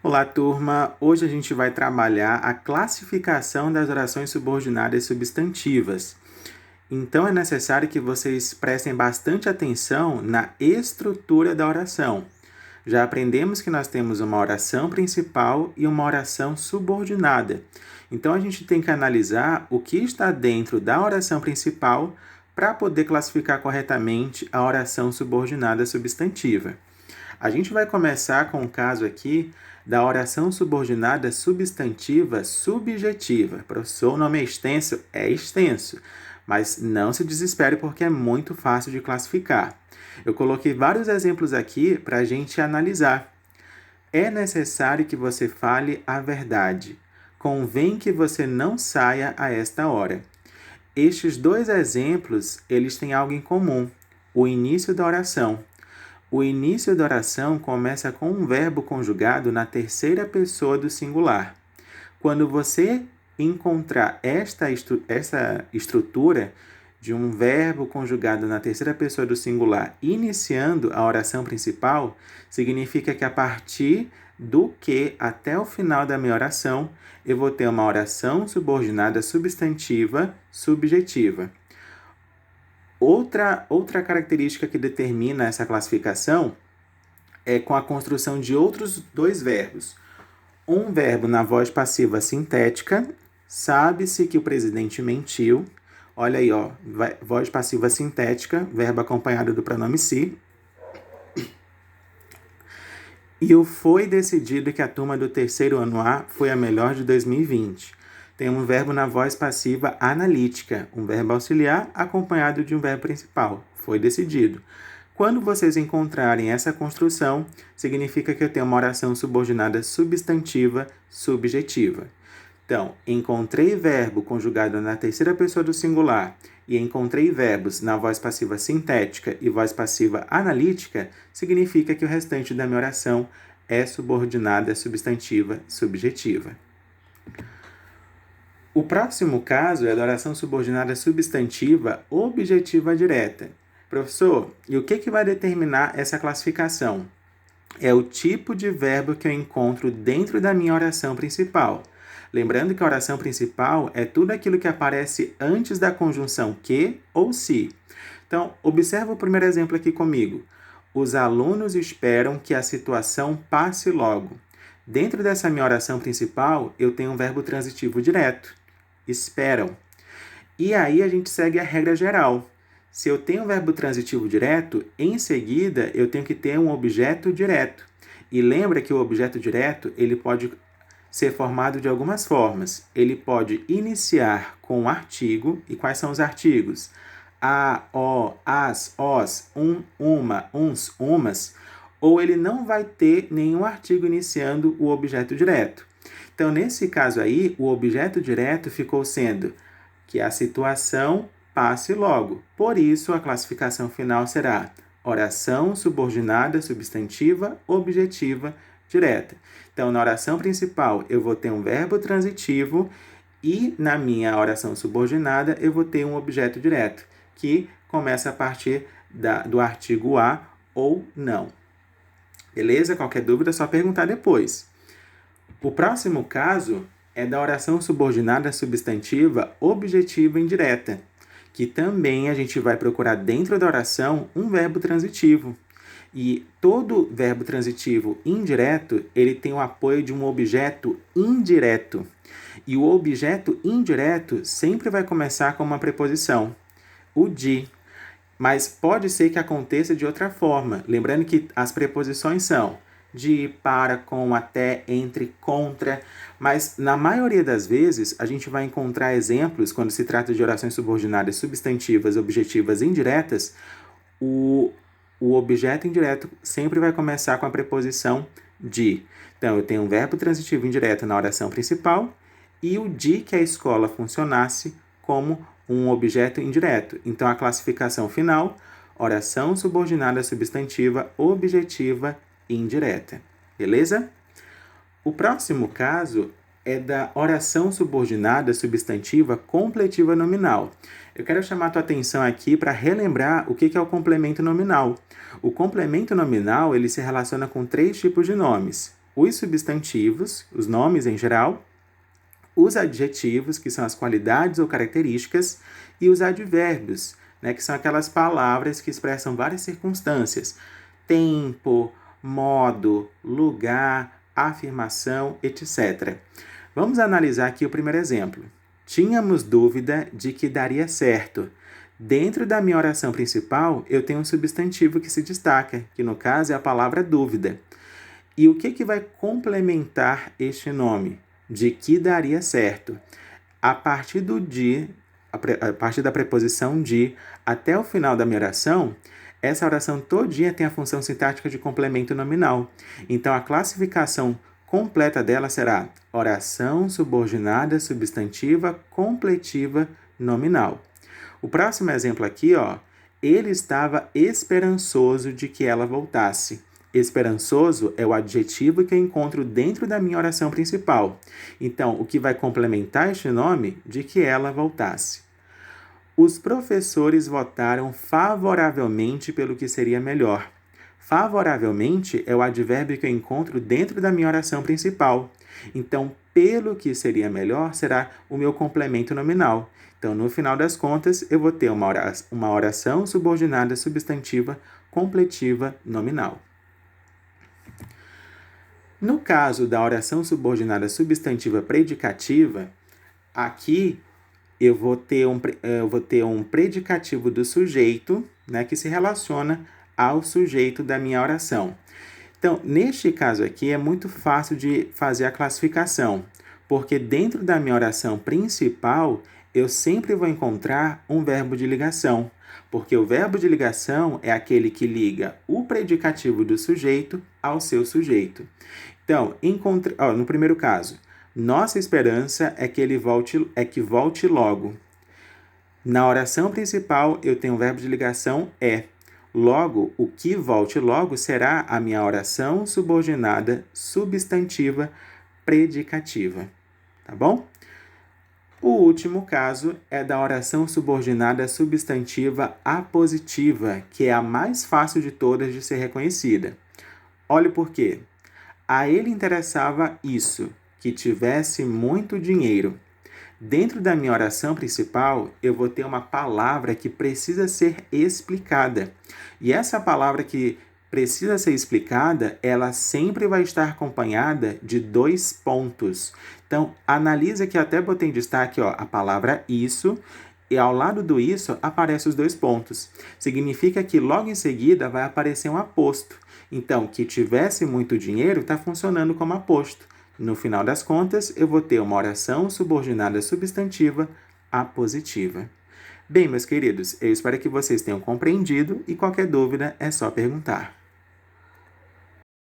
Olá, turma! Hoje a gente vai trabalhar a classificação das orações subordinadas substantivas. Então é necessário que vocês prestem bastante atenção na estrutura da oração. Já aprendemos que nós temos uma oração principal e uma oração subordinada. Então a gente tem que analisar o que está dentro da oração principal para poder classificar corretamente a oração subordinada substantiva. A gente vai começar com o caso aqui da oração subordinada substantiva subjetiva. Professor, o nome é extenso? É extenso, mas não se desespere porque é muito fácil de classificar. Eu coloquei vários exemplos aqui para a gente analisar. É necessário que você fale a verdade. Convém que você não saia a esta hora. Estes dois exemplos, eles têm algo em comum: o início da oração. O início da oração começa com um verbo conjugado na terceira pessoa do singular. Quando você encontrar essa estrutura de um verbo conjugado na terceira pessoa do singular iniciando a oração principal, significa que a partir do que até o final da minha oração, eu vou ter uma oração subordinada substantiva subjetiva. Outra característica que determina essa classificação é com a construção de outros dois verbos. Um verbo na voz passiva sintética, sabe-se que o presidente mentiu. Olha aí, ó, voz passiva sintética, verbo acompanhado do pronome se. E o foi decidido que a turma do terceiro ano A foi a melhor de 2020. Tem um verbo na voz passiva analítica, um verbo auxiliar acompanhado de um verbo principal. Foi decidido. Quando vocês encontrarem essa construção, significa que eu tenho uma oração subordinada substantiva subjetiva. Então, encontrei verbo conjugado na terceira pessoa do singular e encontrei verbos na voz passiva sintética e voz passiva analítica, significa que o restante da minha oração é subordinada substantiva subjetiva. O próximo caso é a oração subordinada substantiva objetiva direta. Professor, e o que vai determinar essa classificação? É o tipo de verbo que eu encontro dentro da minha oração principal. Lembrando que a oração principal é tudo aquilo que aparece antes da conjunção que ou se. Então, observa o primeiro exemplo aqui comigo. Os alunos esperam que a situação passe logo. Dentro dessa minha oração principal, eu tenho um verbo transitivo direto. Esperam. E aí a gente segue a regra geral. Se eu tenho um verbo transitivo direto, em seguida eu tenho que ter um objeto direto. E lembra que o objeto direto ele pode ser formado de algumas formas. Ele pode iniciar com um artigo. E quais são os artigos? A, o, as, os, um, uma, uns, umas. Ou ele não vai ter nenhum artigo iniciando o objeto direto. Então, nesse caso aí, o objeto direto ficou sendo que a situação passe logo. Por isso, a classificação final será oração subordinada substantiva objetiva direta. Então, na oração principal, eu vou ter um verbo transitivo e na minha oração subordinada, eu vou ter um objeto direto, que começa a partir do artigo a ou não. Beleza? Qualquer dúvida é só perguntar depois. O próximo caso é da oração subordinada substantiva objetiva indireta, que também a gente vai procurar dentro da oração um verbo transitivo. E todo verbo transitivo indireto, ele tem o apoio de um objeto indireto. E o objeto indireto sempre vai começar com uma preposição, o de. Mas pode ser que aconteça de outra forma. Lembrando que as preposições são de, para, com, até, entre, contra. Mas na maioria das vezes a gente vai encontrar exemplos, quando se trata de orações subordinadas substantivas, objetivas indiretas, o objeto indireto sempre vai começar com a preposição de. Então, eu tenho um verbo transitivo indireto na oração principal e o de que a escola funcionasse como um objeto indireto. Então, a classificação final, oração subordinada substantiva objetiva indireta. Beleza? O próximo caso é da oração subordinada substantiva completiva nominal. Eu quero chamar a tua atenção aqui para relembrar o que é o complemento nominal. O complemento nominal ele se relaciona com três tipos de nomes: os substantivos, os nomes em geral, os adjetivos, que são as qualidades ou características, e os advérbios, né, que são aquelas palavras que expressam várias circunstâncias: tempo, modo, lugar, afirmação, etc. Vamos analisar aqui o primeiro exemplo. Tínhamos dúvida de que daria certo. Dentro da minha oração principal, eu tenho um substantivo que se destaca, que no caso é a palavra dúvida. E o que vai complementar este nome? De que daria certo? A partir do de, a partir da preposição de até o final da minha oração, essa oração todinha tem a função sintática de complemento nominal. Então, a classificação completa dela será oração subordinada substantiva completiva nominal. O próximo exemplo aqui, ele estava esperançoso de que ela voltasse. Esperançoso é o adjetivo que eu encontro dentro da minha oração principal. Então, o que vai complementar este nome? De que ela voltasse. Os professores votaram favoravelmente pelo que seria melhor. Favoravelmente é o advérbio que eu encontro dentro da minha oração principal. Então, pelo que seria melhor será o meu complemento nominal. Então, no final das contas, eu vou ter uma oração subordinada substantiva completiva nominal. No caso da oração subordinada substantiva predicativa, aqui eu vou ter um predicativo do sujeito, né, que se relaciona ao sujeito da minha oração. Então, neste caso aqui, é muito fácil de fazer a classificação, porque dentro da minha oração principal, eu sempre vou encontrar um verbo de ligação, porque o verbo de ligação é aquele que liga o predicativo do sujeito ao seu sujeito. Então, no primeiro caso, nossa esperança é que volte logo. Na oração principal, eu tenho o verbo de ligação é. Logo, o que volte logo será a minha oração subordinada substantiva predicativa. Tá bom? O último caso é da oração subordinada substantiva apositiva, que é a mais fácil de todas de ser reconhecida. Olhe por quê. A ele interessava isso, que tivesse muito dinheiro. Dentro da minha oração principal, eu vou ter uma palavra que precisa ser explicada. E essa palavra que precisa ser explicada, ela sempre vai estar acompanhada de 2 pontos. Então, analisa que até botei em destaque a palavra isso, e ao lado do isso aparecem os 2 pontos. Significa que logo em seguida vai aparecer um aposto. Então, que tivesse muito dinheiro está funcionando como aposto. No final das contas, eu vou ter uma oração subordinada substantiva apositiva. Bem, meus queridos, eu espero que vocês tenham compreendido e qualquer dúvida é só perguntar.